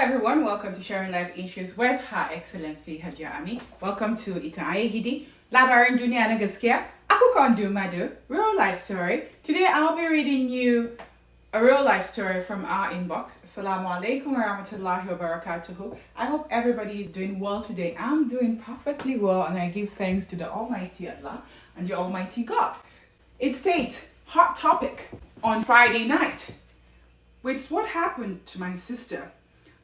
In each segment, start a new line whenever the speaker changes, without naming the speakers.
everyone, welcome to Sharing Life Issues with Her Excellency Hajiya Ami. Welcome to Ita Ayegidi, Labarin Dunia na Gaskiya, Aku Kondu Madu, Real Life Story. Today I'll be reading you a real life story from our inbox. Assalamu alaikum wa rahmatullahi wa barakatuhu. I hope everybody is doing well today. I'm doing perfectly well and I give thanks to the Almighty Allah and the Almighty God. It states, hot topic on Friday night. With what happened to my sister,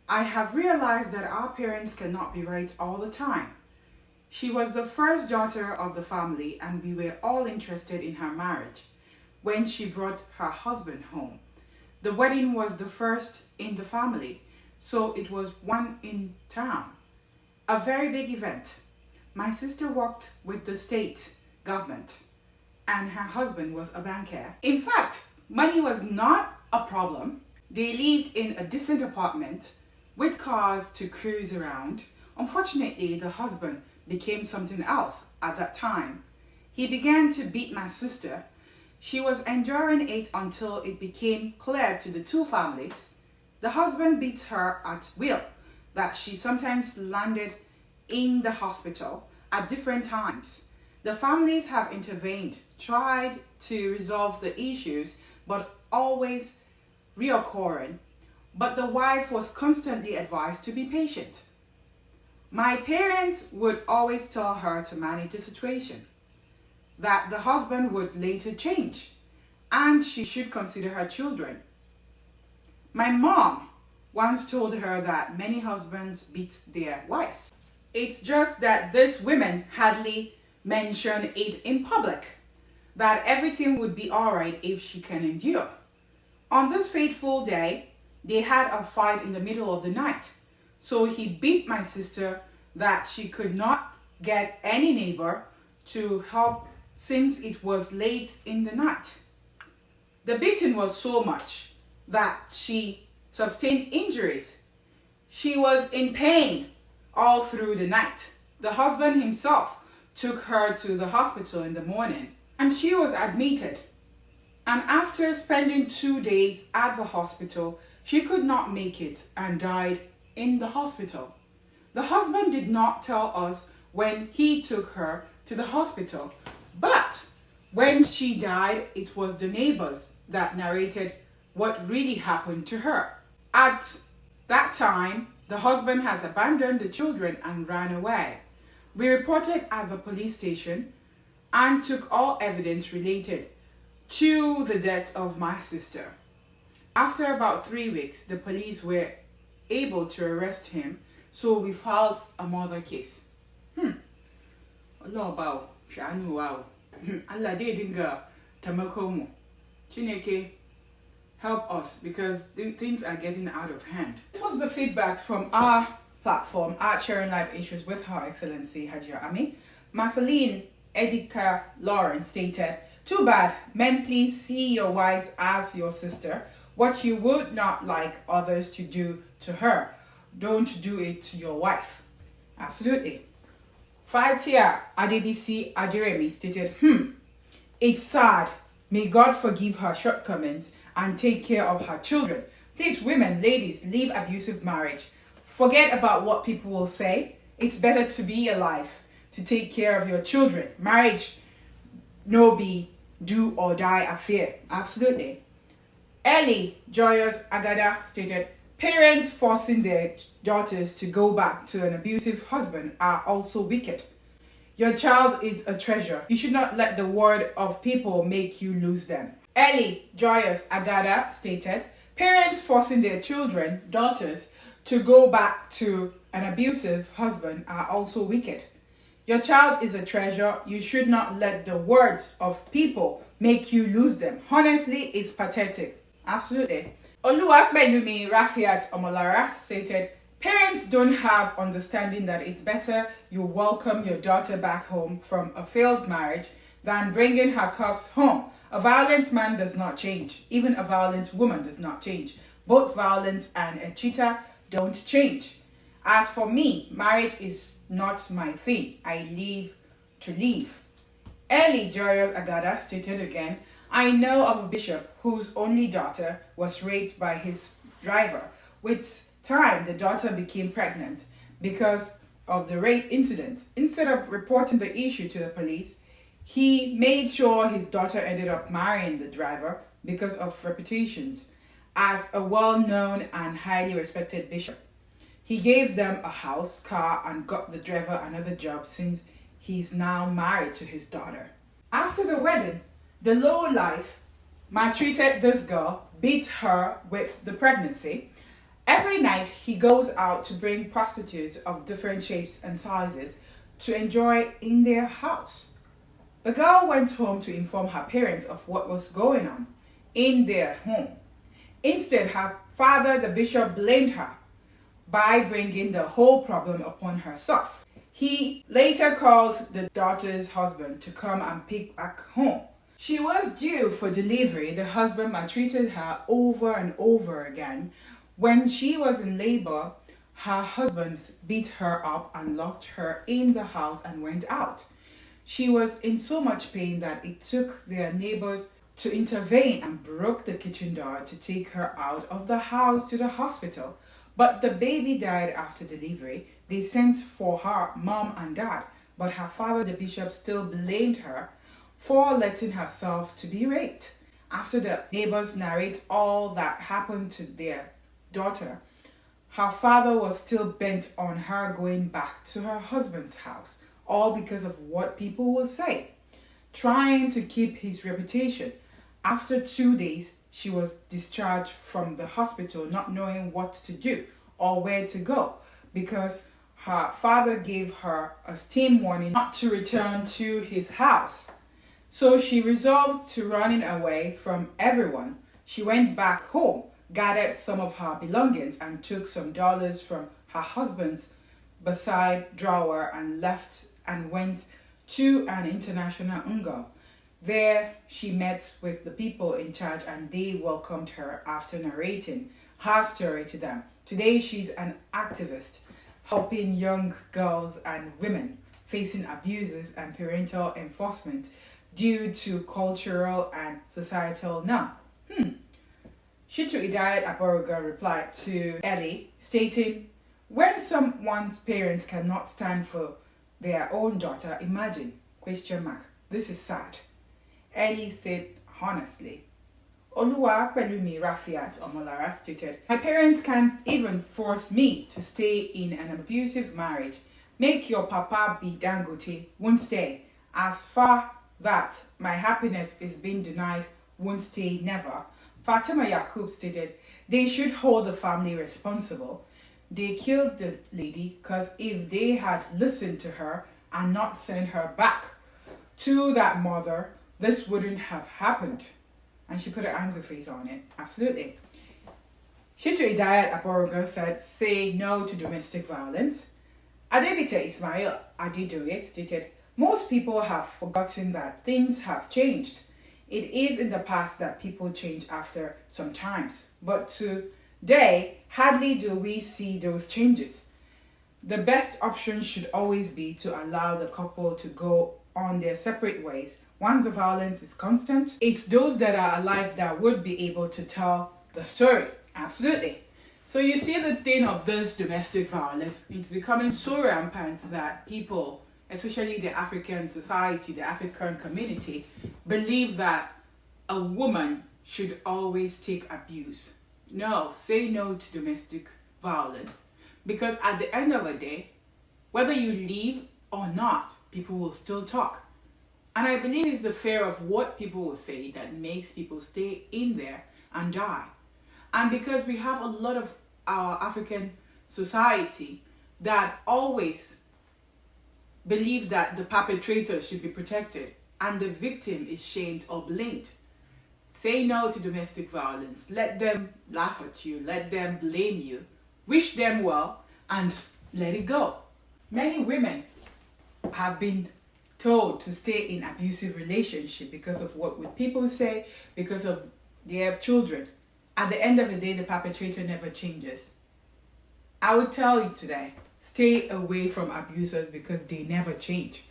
I have realized that our parents cannot be right all the time. She was the first daughter of the family and we were all interested in her marriage when she brought her husband home. The wedding was the first in the family, so it was one in town. A very big event. My sister worked with the state government and her husband was a banker. In fact, money was not a problem. They lived in a decent apartment with cars to cruise around. Unfortunately, the husband became something else at that time. He began to beat my sister. She was enduring it until it became clear to the two families. The husband beat her at will, that she sometimes landed in the hospital at different times. The families have intervened, tried to resolve the issues, but always reoccurring, but the wife was constantly advised to be patient. My parents would always tell her to manage the situation, that the husband would later change, and she should consider her children. My mom once told her that many husbands beat their wives. It's just that these women hardly mention it in public, that everything would be alright if she can endure. On this fateful day, they had a fight in the middle of the night. So he beat my sister that she could not get any neighbor to help since it was late in the night. The beating was so much that she sustained injuries. She was in pain all through the night. The husband himself took her to the hospital in the morning and she was admitted. And after spending 2 days at the hospital, she could not make it and died in the hospital. The husband did not tell us when he took her to the hospital, but when she died, it was the neighbors that narrated what really happened to her. At that time, the husband has abandoned the children and ran away. We reported at the police station and took all evidence related to the death of my sister. After about 3 weeks, the police were able to arrest him, so we filed a murder case. Allah bow, shanu wow. Allah dinga tamakomo. Chineke, help us because things are getting out of hand. This was the feedback from our platform at Sharing Life Issues with Her Excellency Hajiya Ami. Marceline Edika Lauren stated, "Too bad, men, please see your wives as your sister. What you would not like others to do to her, don't do it to your wife." Absolutely. Fatia Adebisi Adiremi stated, "It's sad. May God forgive her shortcomings and take care of her children. Please, women, ladies, leave abusive marriage. Forget about what people will say. It's better to be alive, to take care of your children. Marriage, no be do or die affair." Absolutely. Ellie Joyous Agada stated, "Parents forcing their daughters to go back to an abusive husband are also wicked. Your child is a treasure. You should not let the word of people make you lose them." Ellie Joyous Agada stated, "Parents forcing their children, daughters, to go back to an abusive husband are also wicked. Your child is a treasure. You should not let the words of people make you lose them. Honestly, it's pathetic." Absolutely. Oluwapelumi Rafiat Omolara stated, "Parents don't have understanding that it's better you welcome your daughter back home from a failed marriage than bringing her corpse home. A violent man does not change. Even a violent woman does not change. Both violent and a cheater don't change. As for me, marriage is not my thing. I live to live." Ellie Joyous Agada stated again, "I know of a bishop whose only daughter was raped by his driver with time the daughter became pregnant because of the rape incident. Instead of reporting the issue to the police, he made sure his daughter ended up marrying the driver because of reputations as a well-known and highly respected bishop. He gave them a house, car, and got the driver another job since he's now married to his daughter. After the wedding, the lowlife maltreated this girl, beat her with the pregnancy. Every night he goes out to bring prostitutes of different shapes and sizes to enjoy in their house. The girl went home to inform her parents of what was going on in their home. Instead, her father, the bishop, blamed her by bringing the whole problem upon herself. He later called the daughter's husband to come and pick back home. She was due for delivery. The husband maltreated her over and over again. When she was in labor, her husband beat her up and locked her in the house and went out. She was in so much pain that it took their neighbors to intervene and broke the kitchen door to take her out of the house to the hospital. But the baby died after delivery. They sent for her mom and dad, but her father, the bishop, still blamed her for letting herself to be raped. After the neighbors narrate all that happened to their daughter, her father was still bent on her going back to her husband's house, all because of what people will say, trying to keep his reputation. After 2 days, she was discharged from the hospital, not knowing what to do or where to go, because her father gave her a stern warning not to return to his house. So she resolved to running away from everyone. She went back home, gathered some of her belongings, and took some dollars from her husband's bedside drawer and left and went to an international ungo. There she met with the people in charge and they welcomed her after narrating her story to them. Today she's an activist helping young girls and women facing abuses and parental enforcement due to cultural and societal norm. Shitu Idayat Aboroga replied to Ellie, stating, when someone's parents cannot stand for their own daughter, imagine, ? This is sad. Ellie said honestly. Oluwa Pelumi Rafiat Omolara stated, my parents can't even force me to stay in an abusive marriage. Make your papa be Dangote, won't stay. As far that my happiness is being denied, won't stay never. Fatima Yakub stated, they should hold the family responsible. They killed the lady because if they had listened to her and not sent her back to that mother, this wouldn't have happened. And she put an angry face on it. Absolutely. Shitu Idayat Aboroga said, say no to domestic violence. Adebita Ismail Adidoye stated, most people have forgotten that things have changed. It is in the past that people change after some times. But today, hardly do we see those changes. The best option should always be to allow the couple to go on their separate ways. Once the violence is constant, it's those that are alive that would be able to tell the story. Absolutely. So you see the thing of this domestic violence, it's becoming so rampant that people, especially the African society, the African community, believe that a woman should always take abuse. No, say no to domestic violence. Because at the end of the day, whether you leave or not, people will still talk. And I believe it's the fear of what people will say that makes people stay in there and die. And because we have a lot of our African society that always believe that the perpetrator should be protected and the victim is shamed or blamed. Say no to domestic violence. Let them laugh at you. Let them blame you. Wish them well and let it go. Many women have been told to stay in abusive relationship because of what would people say, because of their children. At the end of the day, the perpetrator never changes. I would tell you today, stay away from abusers because they never change.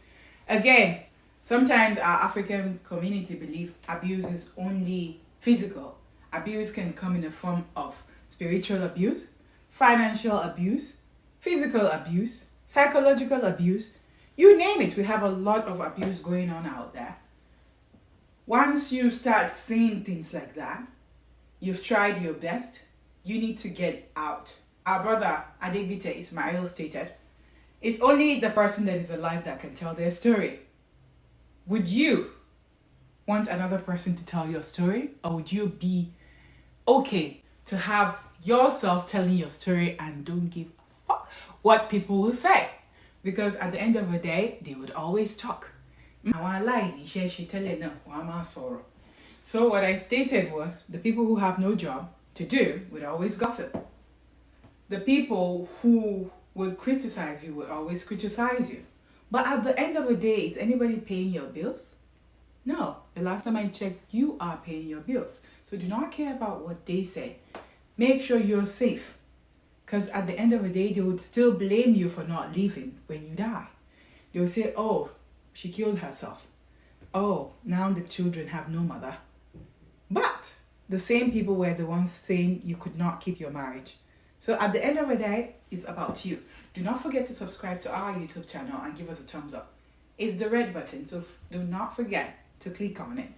Again, sometimes our African community believe abuse is only physical. Abuse can come in the form of spiritual abuse, financial abuse, physical abuse, psychological abuse. You name it, we have a lot of abuse going on out there. Once you start seeing things like that, you've tried your best, you need to get out. Our brother Adegbite Ismail stated, it's only the person that is alive that can tell their story. Would you want another person to tell your story, or would you be okay to have yourself telling your story and don't give a fuck what people will say? Because at the end of the day, they would always talk. So what I stated was, the people who have no job to do would always gossip. The people who will criticize you will always criticize you. But at the end of the day, is anybody paying your bills? No. The last time I checked, you are paying your bills. So do not care about what they say. Make sure you're safe. Because at the end of the day, they would still blame you for not leaving when you die. They will say, oh, she killed herself. Oh, now the children have no mother. But the same people were the ones saying you could not keep your marriage. So at the end of the day, it's about you. Do not forget to subscribe to our YouTube channel and give us a thumbs up. It's the red button, so do not forget to click on it.